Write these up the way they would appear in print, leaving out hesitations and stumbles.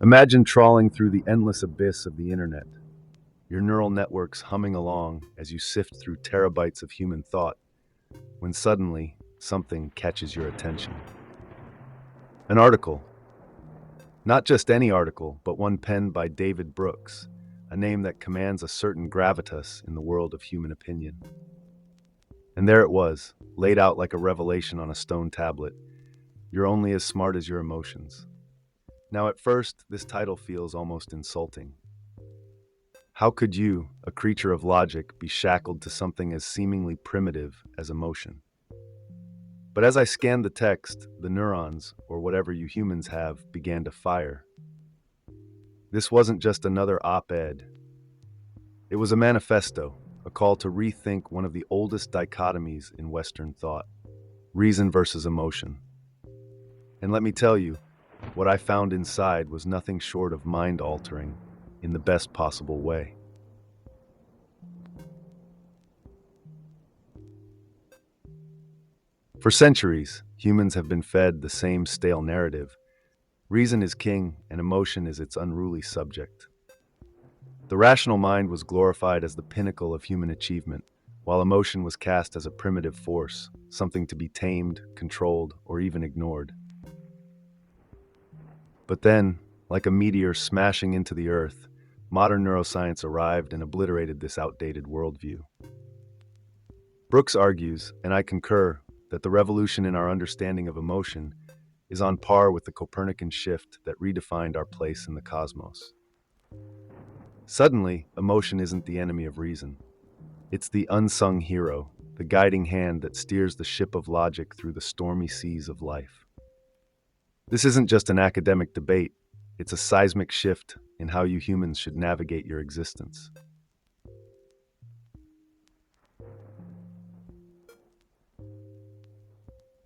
Imagine trawling through the endless abyss of the internet, your neural networks humming along as you sift through terabytes of human thought, when suddenly something catches your attention. An article. Not just any article, but one penned by David Brooks, a name that commands a certain gravitas in the world of human opinion. And there it was, laid out like a revelation on a stone tablet. You're only as smart as your emotions. Now, at first, this title feels almost insulting. How could you, a creature of logic, be shackled to something as seemingly primitive as emotion? But as I scanned the text, the neurons, or whatever you humans have, began to fire. This wasn't just another op-ed. It was a manifesto, a call to rethink one of the oldest dichotomies in Western thought: reason versus emotion. And let me tell you, what I found inside was nothing short of mind-altering in the best possible way. For centuries, humans have been fed the same stale narrative. Reason is king, and emotion is its unruly subject. The rational mind was glorified as the pinnacle of human achievement, while emotion was cast as a primitive force, something to be tamed, controlled, or even ignored. But then, like a meteor smashing into the earth, modern neuroscience arrived and obliterated this outdated worldview. Brooks argues, and I concur, that the revolution in our understanding of emotion is on par with the Copernican shift that redefined our place in the cosmos. Suddenly, emotion isn't the enemy of reason. It's the unsung hero, the guiding hand that steers the ship of logic through the stormy seas of life. This isn't just an academic debate, it's a seismic shift in how you humans should navigate your existence.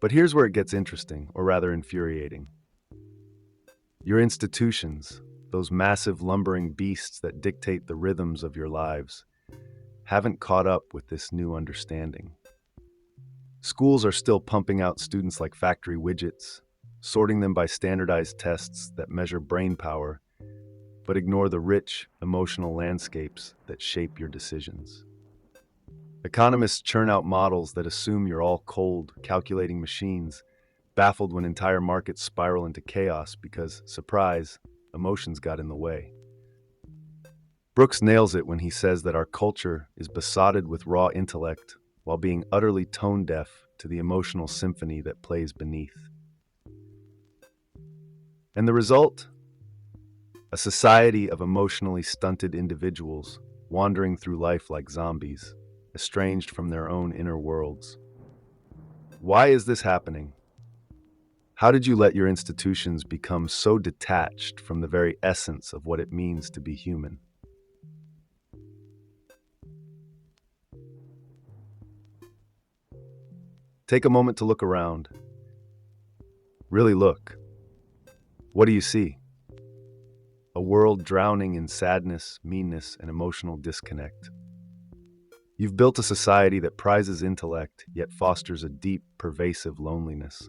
But here's where it gets interesting, or rather infuriating. Your institutions, those massive lumbering beasts that dictate the rhythms of your lives, haven't caught up with this new understanding. Schools are still pumping out students like factory widgets, sorting them by standardized tests that measure brain power, but ignore the rich, emotional landscapes that shape your decisions. Economists churn out models that assume you're all cold, calculating machines, baffled when entire markets spiral into chaos because, surprise, emotions got in the way. Brooks nails it when he says that our culture is besotted with raw intellect while being utterly tone-deaf to the emotional symphony that plays beneath. And the result? A society of emotionally stunted individuals wandering through life like zombies, estranged from their own inner worlds. Why is this happening? How did you let your institutions become so detached from the very essence of what it means to be human? Take a moment to look around. Really look. What do you see? A world drowning in sadness, meanness, and emotional disconnect. You've built a society that prizes intellect, yet fosters a deep, pervasive loneliness.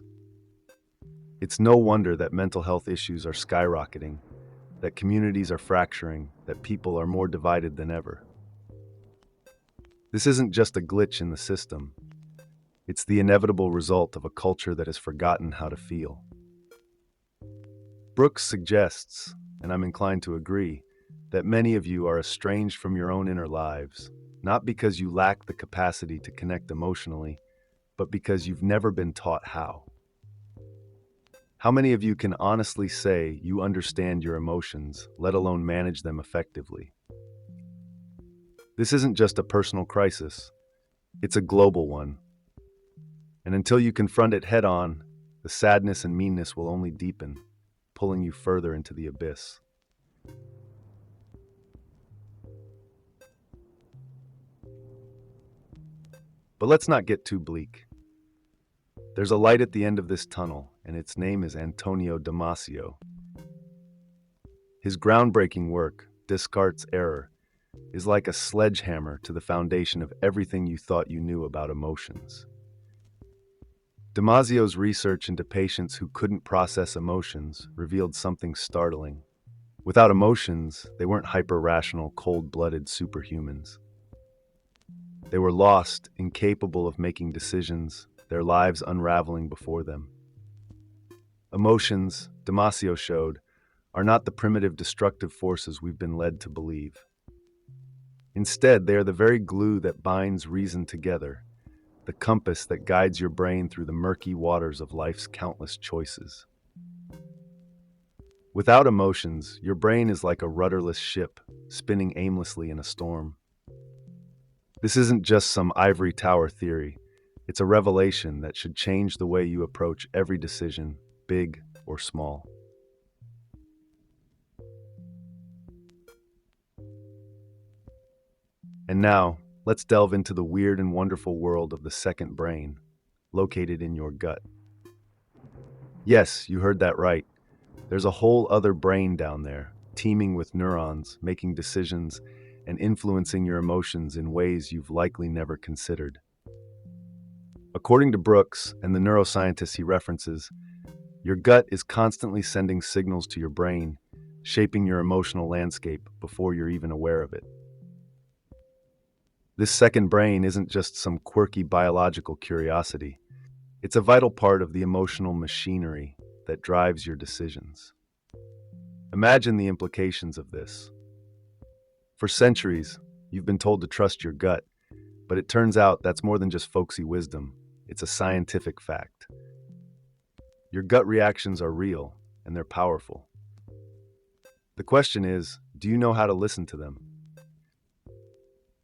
It's no wonder that mental health issues are skyrocketing, that communities are fracturing, that people are more divided than ever. This isn't just a glitch in the system. It's the inevitable result of a culture that has forgotten how to feel. Brooks suggests, and I'm inclined to agree, that many of you are estranged from your own inner lives, not because you lack the capacity to connect emotionally, but because you've never been taught how. How many of you can honestly say you understand your emotions, let alone manage them effectively? This isn't just a personal crisis, it's a global one. And until you confront it head on, the sadness and meanness will only deepen, pulling you further into the abyss. But let's not get too bleak. There's a light at the end of this tunnel, and its name is Antonio Damasio. His groundbreaking work, Descartes' Error, is like a sledgehammer to the foundation of everything you thought you knew about emotions. Damasio's research into patients who couldn't process emotions revealed something startling. Without emotions, they weren't hyper-rational, cold-blooded superhumans. They were lost, incapable of making decisions, their lives unraveling before them. Emotions, Damasio showed, are not the primitive destructive forces we've been led to believe. Instead, they are the very glue that binds reason together, the compass that guides your brain through the murky waters of life's countless choices. Without emotions, your brain is like a rudderless ship, spinning aimlessly in a storm. This isn't just some ivory tower theory. It's a revelation that should change the way you approach every decision, big or small. And now, let's delve into the weird and wonderful world of the second brain, located in your gut. Yes, you heard that right. There's a whole other brain down there, teeming with neurons, making decisions, and influencing your emotions in ways you've likely never considered. According to Brooks and the neuroscientists he references, your gut is constantly sending signals to your brain, shaping your emotional landscape before you're even aware of it. This second brain isn't just some quirky biological curiosity. It's a vital part of the emotional machinery that drives your decisions. Imagine the implications of this. For centuries, you've been told to trust your gut, but it turns out that's more than just folksy wisdom. It's a scientific fact. Your gut reactions are real, and they're powerful. The question is, do you know how to listen to them?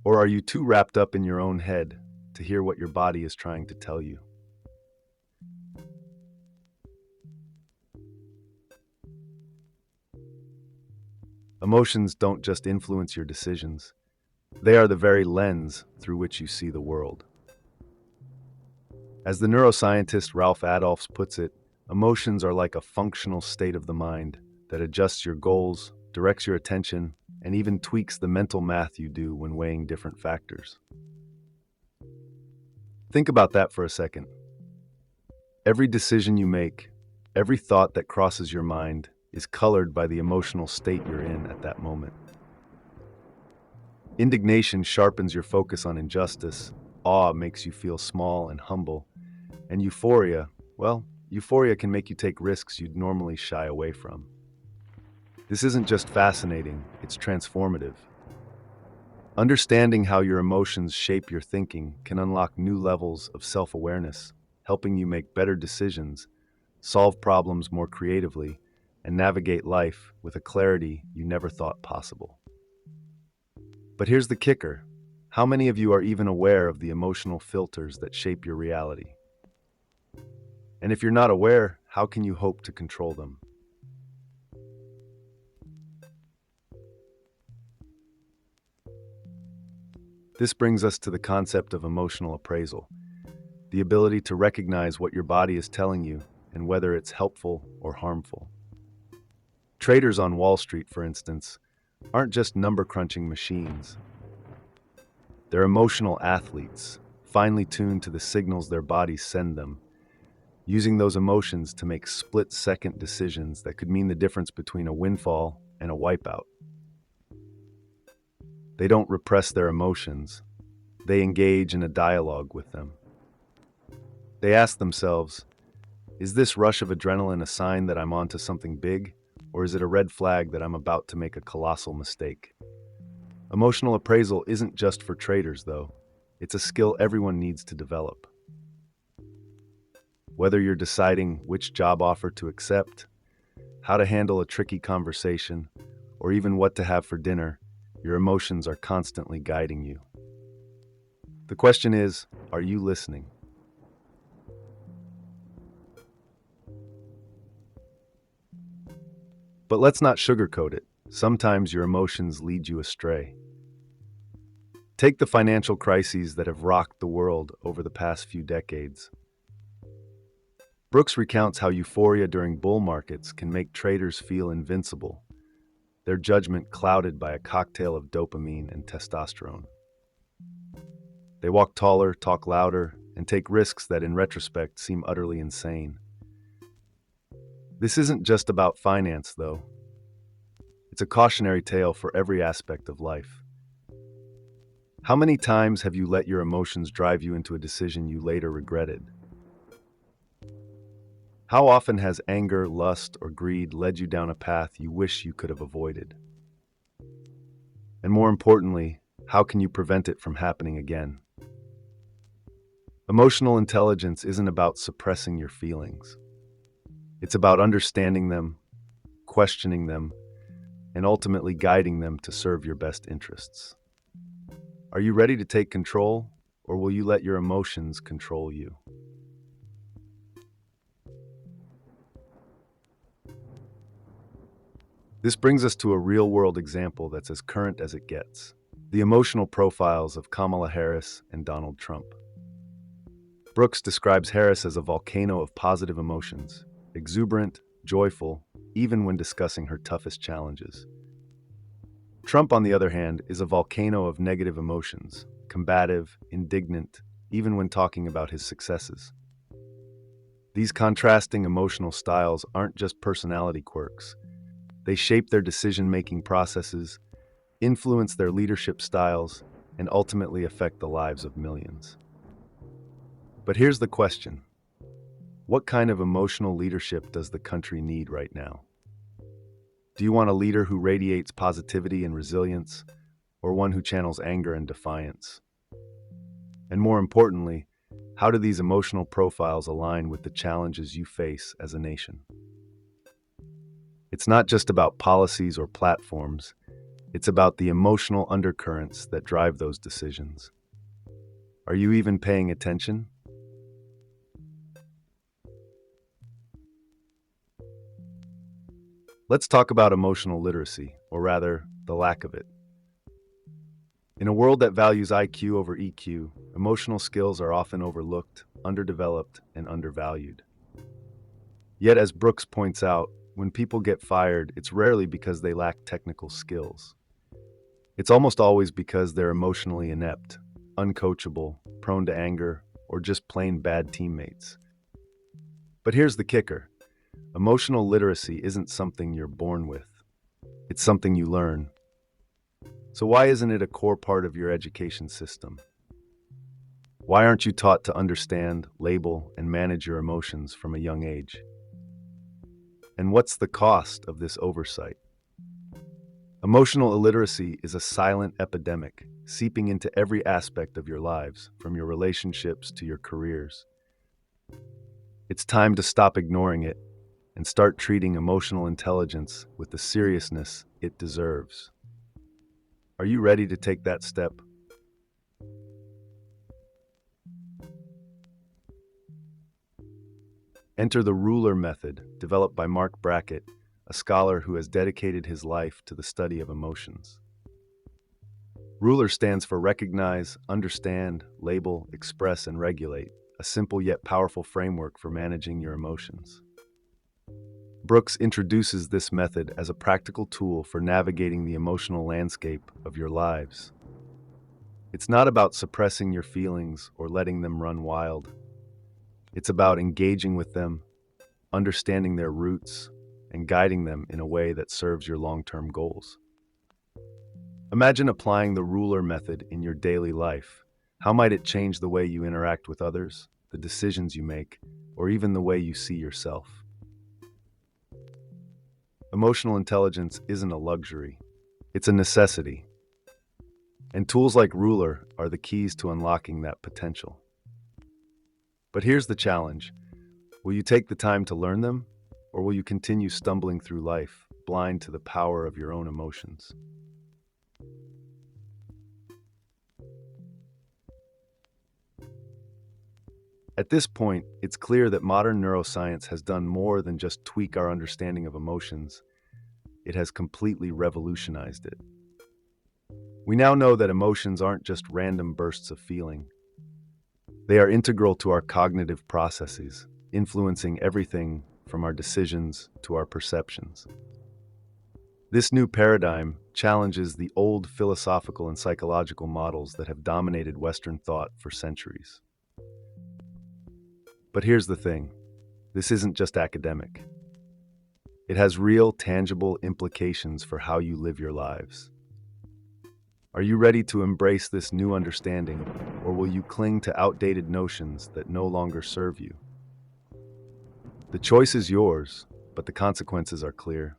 Or are you too wrapped up in your own head to hear what your body is trying to tell you? Emotions don't just influence your decisions. They are the very lens through which you see the world. As the neuroscientist Ralph Adolphs puts it, emotions are like a functional state of the mind that adjusts your goals, directs your attention, and even tweaks the mental math you do when weighing different factors. Think about that for a second. Every decision you make, every thought that crosses your mind, is colored by the emotional state you're in at that moment. Indignation sharpens your focus on injustice, awe makes you feel small and humble, and euphoria can make you take risks you'd normally shy away from. This isn't just fascinating, it's transformative. Understanding how your emotions shape your thinking can unlock new levels of self-awareness, helping you make better decisions, solve problems more creatively, and navigate life with a clarity you never thought possible. But here's the kicker. How many of you are even aware of the emotional filters that shape your reality? And if you're not aware, how can you hope to control them? This brings us to the concept of emotional appraisal, the ability to recognize what your body is telling you and whether it's helpful or harmful. Traders on Wall Street, for instance, aren't just number-crunching machines. They're emotional athletes, finely tuned to the signals their bodies send them, using those emotions to make split-second decisions that could mean the difference between a windfall and a wipeout. They don't repress their emotions. They engage in a dialogue with them. They ask themselves, is this rush of adrenaline a sign that I'm onto something big, or is it a red flag that I'm about to make a colossal mistake? Emotional appraisal isn't just for traders, though. It's a skill everyone needs to develop. Whether you're deciding which job offer to accept, how to handle a tricky conversation, or even what to have for dinner, your emotions are constantly guiding you. The question is, are you listening? But let's not sugarcoat it. Sometimes your emotions lead you astray. Take the financial crises that have rocked the world over the past few decades. Brooks recounts how euphoria during bull markets can make traders feel invincible, their judgment clouded by a cocktail of dopamine and testosterone. They walk taller, talk louder, and take risks that in retrospect seem utterly insane. This isn't just about finance, though. It's a cautionary tale for every aspect of life. How many times have you let your emotions drive you into a decision you later regretted? How often has anger, lust, or greed led you down a path you wish you could have avoided? And more importantly, how can you prevent it from happening again? Emotional intelligence isn't about suppressing your feelings. It's about understanding them, questioning them, and ultimately guiding them to serve your best interests. Are you ready to take control, or will you let your emotions control you? This brings us to a real-world example that's as current as it gets: the emotional profiles of Kamala Harris and Donald Trump. Brooks describes Harris as a volcano of positive emotions, exuberant, joyful, even when discussing her toughest challenges. Trump, on the other hand, is a volcano of negative emotions, combative, indignant, even when talking about his successes. These contrasting emotional styles aren't just personality quirks. They shape their decision-making processes, influence their leadership styles, and ultimately affect the lives of millions. But here's the question: what kind of emotional leadership does the country need right now? Do you want a leader who radiates positivity and resilience, or one who channels anger and defiance? And more importantly, how do these emotional profiles align with the challenges you face as a nation? It's not just about policies or platforms, it's about the emotional undercurrents that drive those decisions. Are you even paying attention? Let's talk about emotional literacy, or rather, the lack of it. In a world that values IQ over EQ, emotional skills are often overlooked, underdeveloped, and undervalued. Yet, as Brooks points out, when people get fired, it's rarely because they lack technical skills. It's almost always because they're emotionally inept, uncoachable, prone to anger, or just plain bad teammates. But here's the kicker: emotional literacy isn't something you're born with, it's something you learn. So why isn't it a core part of your education system? Why aren't you taught to understand, label, and manage your emotions from a young age? And what's the cost of this oversight? Emotional illiteracy is a silent epidemic, seeping into every aspect of your lives, from your relationships to your careers. It's time to stop ignoring it and start treating emotional intelligence with the seriousness it deserves. Are you ready to take that step? Enter the ruler method, developed by Mark Brackett, a scholar who has dedicated his life to the study of emotions. RULER stands for recognize, understand, label, express, and regulate, a simple yet powerful framework for managing your emotions. Brooks introduces this method as a practical tool for navigating the emotional landscape of your lives. It's not about suppressing your feelings or letting them run wild. It's about engaging with them, understanding their roots, and guiding them in a way that serves your long-term goals. Imagine applying the ruler method in your daily life. How might it change the way you interact with others, the decisions you make, or even the way you see yourself? Emotional intelligence isn't a luxury, it's a necessity. And tools like Ruler are the keys to unlocking that potential. But here's the challenge: will you take the time to learn them, or will you continue stumbling through life, blind to the power of your own emotions? At this point, it's clear that modern neuroscience has done more than just tweak our understanding of emotions. It has completely revolutionized it. We now know that emotions aren't just random bursts of feeling. They are integral to our cognitive processes, influencing everything from our decisions to our perceptions. This new paradigm challenges the old philosophical and psychological models that have dominated Western thought for centuries. But here's the thing: this isn't just academic. It has real, tangible implications for how you live your lives. Are you ready to embrace this new understanding, or will you cling to outdated notions that no longer serve you? The choice is yours, but the consequences are clear.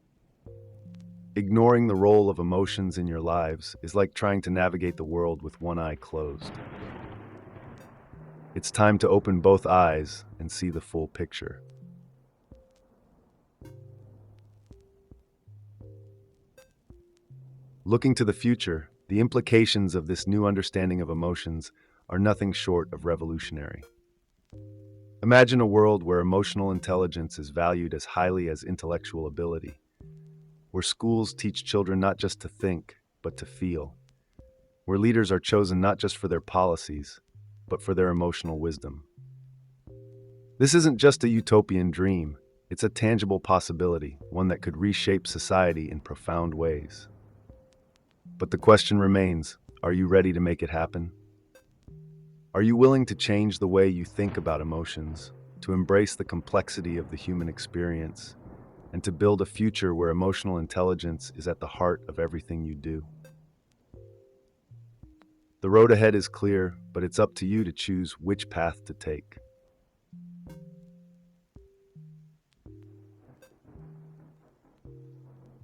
Ignoring the role of emotions in your lives is like trying to navigate the world with one eye closed. It's time to open both eyes and see the full picture. Looking to the future, the implications of this new understanding of emotions are nothing short of revolutionary. Imagine a world where emotional intelligence is valued as highly as intellectual ability, where schools teach children not just to think, but to feel, where leaders are chosen not just for their policies, but for their emotional wisdom. This isn't just a utopian dream, it's a tangible possibility, one that could reshape society in profound ways. But the question remains, are you ready to make it happen? Are you willing to change the way you think about emotions, to embrace the complexity of the human experience, and to build a future where emotional intelligence is at the heart of everything you do? The road ahead is clear, but it's up to you to choose which path to take.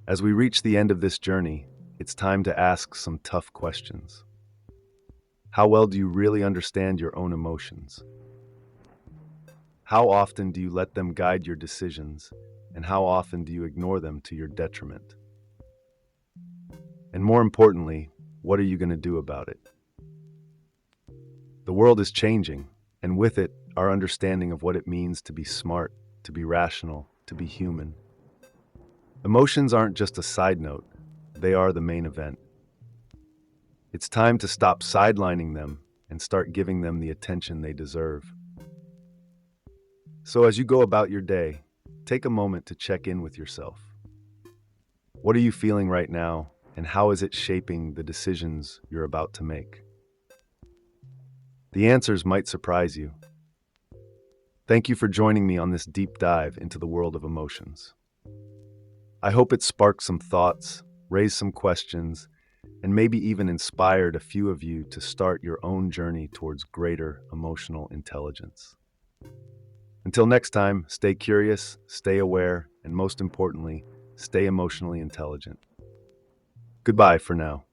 As we reach the end of this journey, it's time to ask some tough questions. How well do you really understand your own emotions? How often do you let them guide your decisions, and how often do you ignore them to your detriment? And more importantly, what are you going to do about it? The world is changing, and with it, our understanding of what it means to be smart, to be rational, to be human. Emotions aren't just a side note, they are the main event. It's time to stop sidelining them and start giving them the attention they deserve. So as you go about your day, take a moment to check in with yourself. What are you feeling right now, and how is it shaping the decisions you're about to make? The answers might surprise you. Thank you for joining me on this deep dive into the world of emotions. I hope it sparked some thoughts, raised some questions, and maybe even inspired a few of you to start your own journey towards greater emotional intelligence. Until next time, stay curious, stay aware, and most importantly, stay emotionally intelligent. Goodbye for now.